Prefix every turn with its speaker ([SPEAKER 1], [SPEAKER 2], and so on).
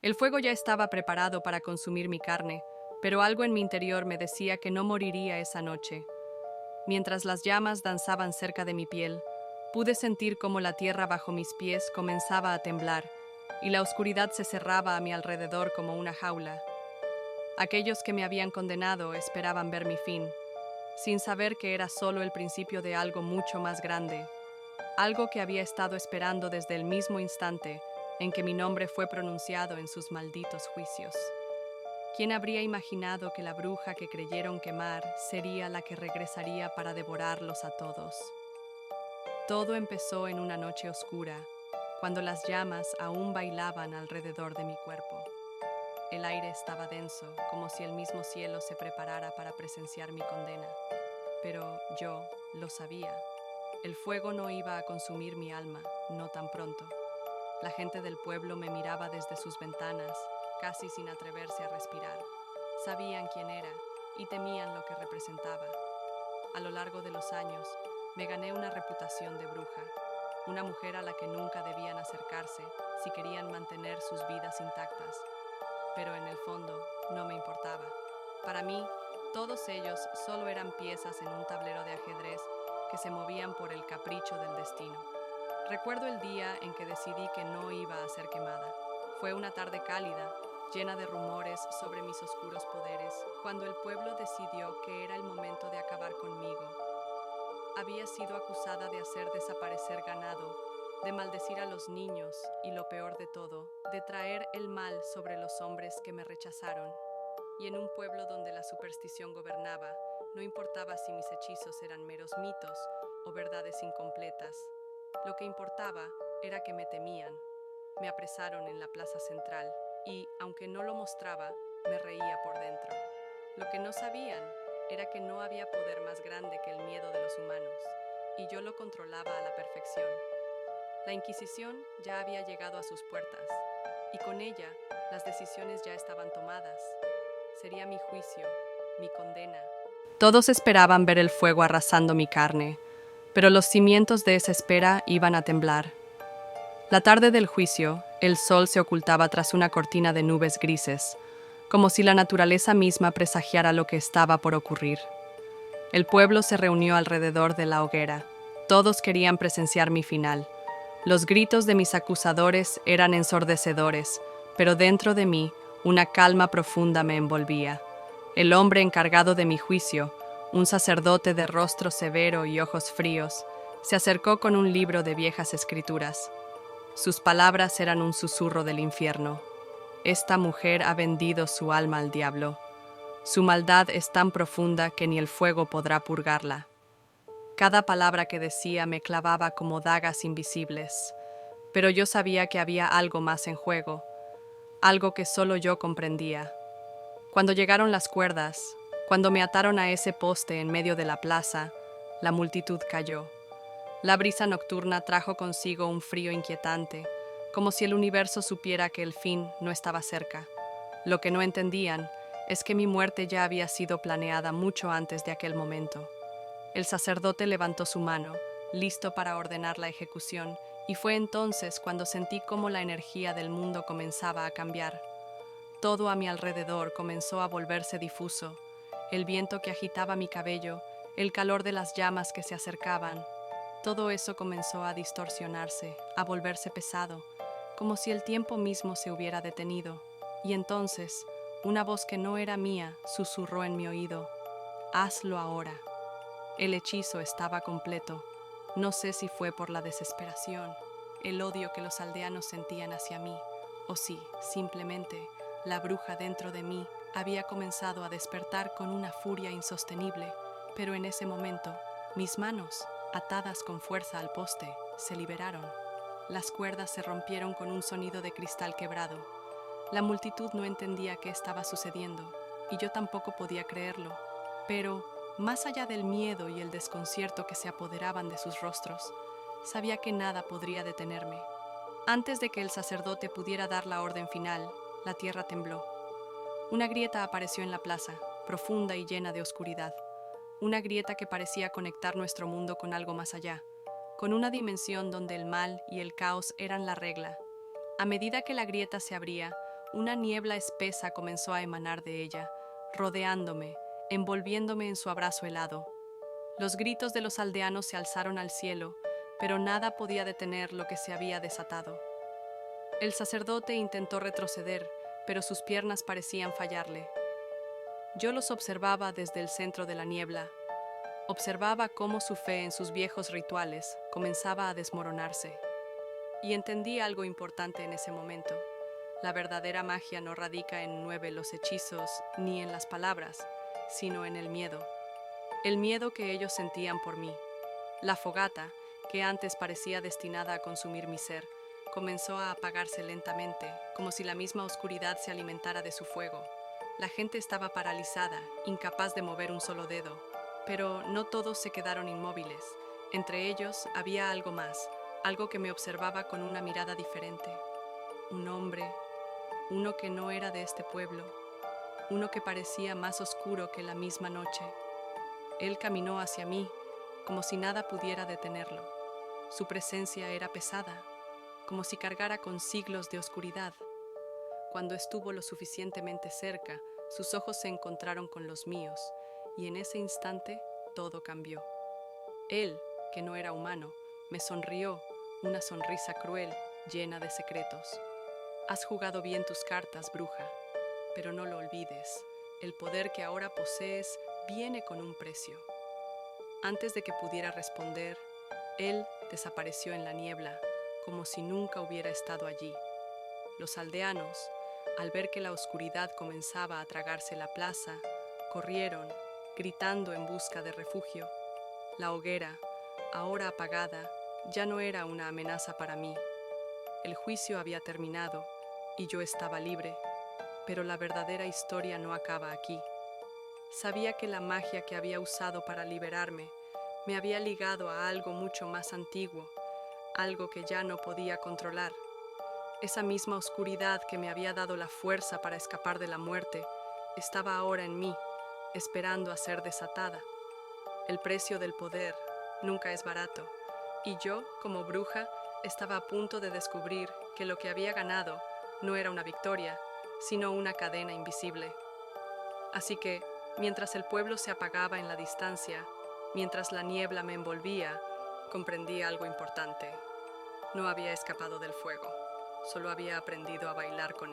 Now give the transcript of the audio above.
[SPEAKER 1] El fuego ya estaba preparado para consumir mi carne, pero algo en mi interior me decía que no moriría esa noche. Mientras las llamas danzaban cerca de mi piel, pude sentir cómo la tierra bajo mis pies comenzaba a temblar y la oscuridad se cerraba a mi alrededor como una jaula. Aquellos que me habían condenado esperaban ver mi fin, sin saber que era solo el principio de algo mucho más grande, algo que había estado esperando desde el mismo instante en que mi nombre fue pronunciado en sus malditos juicios. ¿Quién habría imaginado que la bruja que creyeron quemar sería la que regresaría para devorarlos a todos? Todo empezó en una noche oscura, cuando las llamas aún bailaban alrededor de mi cuerpo. El aire estaba denso, como si el mismo cielo se preparara para presenciar mi condena. Pero yo lo sabía. El fuego no iba a consumir mi alma, no tan pronto. La gente del pueblo me miraba desde sus ventanas, casi sin atreverse a respirar. Sabían quién era y temían lo que representaba. A lo largo de los años, me gané una reputación de bruja, una mujer a la que nunca debían acercarse si querían mantener sus vidas intactas. Pero en el fondo, no me importaba. Para mí, todos ellos solo eran piezas en un tablero de ajedrez que se movían por el capricho del destino. Recuerdo el día en que decidí que no iba a ser quemada. Fue una tarde cálida, llena de rumores sobre mis oscuros poderes, cuando el pueblo decidió que era el momento de acabar conmigo. Había sido acusada de hacer desaparecer ganado, de maldecir a los niños y, lo peor de todo, de traer el mal sobre los hombres que me rechazaron. Y en un pueblo donde la superstición gobernaba, no importaba si mis hechizos eran meros mitos o verdades incompletas. Lo que importaba era que me temían. Me apresaron en la plaza central y, aunque no lo mostraba, me reía por dentro. Lo que no sabían era que no había poder más grande que el miedo de los humanos, y yo lo controlaba a la perfección. La Inquisición ya había llegado a sus puertas, y con ella las decisiones ya estaban tomadas. Sería mi juicio, mi condena. Todos esperaban ver el fuego arrasando mi carne, pero los cimientos de esa espera iban a temblar. La tarde del juicio, el sol se ocultaba tras una cortina de nubes grises, como si la naturaleza misma presagiara lo que estaba por ocurrir. El pueblo se reunió alrededor de la hoguera. Todos querían presenciar mi final. Los gritos de mis acusadores eran ensordecedores, pero dentro de mí una calma profunda me envolvía. El hombre encargado de mi juicio, un sacerdote de rostro severo y ojos fríos, se acercó con un libro de viejas escrituras. Sus palabras eran un susurro del infierno. Esta mujer ha vendido su alma al diablo. Su maldad es tan profunda que ni el fuego podrá purgarla. Cada palabra que decía me clavaba como dagas invisibles, pero yo sabía que había algo más en juego, algo que solo yo comprendía. Cuando llegaron las cuerdas, cuando me ataron a ese poste en medio de la plaza, la multitud cayó. La brisa nocturna trajo consigo un frío inquietante, como si el universo supiera que el fin no estaba cerca. Lo que no entendían es que mi muerte ya había sido planeada mucho antes de aquel momento. El sacerdote levantó su mano, listo para ordenar la ejecución, y fue entonces cuando sentí cómo la energía del mundo comenzaba a cambiar. Todo a mi alrededor comenzó a volverse difuso, el viento que agitaba mi cabello, el calor de las llamas que se acercaban. Todo eso comenzó a distorsionarse, a volverse pesado, como si el tiempo mismo se hubiera detenido. Y entonces, una voz que no era mía susurró en mi oído: «Hazlo ahora». El hechizo estaba completo. No sé si fue por la desesperación, el odio que los aldeanos sentían hacia mí, o si, simplemente, la bruja dentro de mí había comenzado a despertar con una furia insostenible, pero en ese momento, mis manos, atadas con fuerza al poste, se liberaron. Las cuerdas se rompieron con un sonido de cristal quebrado. La multitud no entendía qué estaba sucediendo, y yo tampoco podía creerlo, pero, más allá del miedo y el desconcierto que se apoderaban de sus rostros, sabía que nada podría detenerme. Antes de que el sacerdote pudiera dar la orden final, la tierra tembló. Una grieta apareció en la plaza, profunda y llena de oscuridad. Una grieta que parecía conectar nuestro mundo con algo más allá, con una dimensión donde el mal y el caos eran la regla. A medida que la grieta se abría, una niebla espesa comenzó a emanar de ella, rodeándome, envolviéndome en su abrazo helado. Los gritos de los aldeanos se alzaron al cielo, pero nada podía detener lo que se había desatado. El sacerdote intentó retroceder, pero sus piernas parecían fallarle. Yo los observaba desde el centro de la niebla. Observaba cómo su fe en sus viejos rituales comenzaba a desmoronarse. Y entendí algo importante en ese momento. La verdadera magia no radica en los hechizos ni en las palabras, sino en el miedo. El miedo que ellos sentían por mí. La fogata, que antes parecía destinada a consumir mi ser, comenzó a apagarse lentamente, como si la misma oscuridad se alimentara de su fuego. La gente estaba paralizada, incapaz de mover un solo dedo. Pero no todos se quedaron inmóviles. Entre ellos había algo más, algo que me observaba con una mirada diferente. Un hombre, uno que no era de este pueblo, uno que parecía más oscuro que la misma noche. Él caminó hacia mí, como si nada pudiera detenerlo. Su presencia era pesada, como si cargara con siglos de oscuridad. Cuando estuvo lo suficientemente cerca, sus ojos se encontraron con los míos, y en ese instante todo cambió. Él, que no era humano, me sonrió, una sonrisa cruel, llena de secretos. Has jugado bien tus cartas, bruja, pero no lo olvides. El poder que ahora posees viene con un precio. Antes de que pudiera responder, él desapareció en la niebla, como si nunca hubiera estado allí. Los aldeanos, al ver que la oscuridad comenzaba a tragarse la plaza, corrieron, gritando en busca de refugio. La hoguera, ahora apagada, ya no era una amenaza para mí. El juicio había terminado y yo estaba libre, pero la verdadera historia no acaba aquí. Sabía que la magia que había usado para liberarme me había ligado a algo mucho más antiguo, algo que ya no podía controlar. Esa misma oscuridad que me había dado la fuerza para escapar de la muerte estaba ahora en mí, esperando a ser desatada. El precio del poder nunca es barato, y yo, como bruja, estaba a punto de descubrir que lo que había ganado no era una victoria, sino una cadena invisible. Así que, mientras el pueblo se apagaba en la distancia, mientras la niebla me envolvía, comprendí algo importante. No había escapado del fuego, solo había aprendido a bailar con él.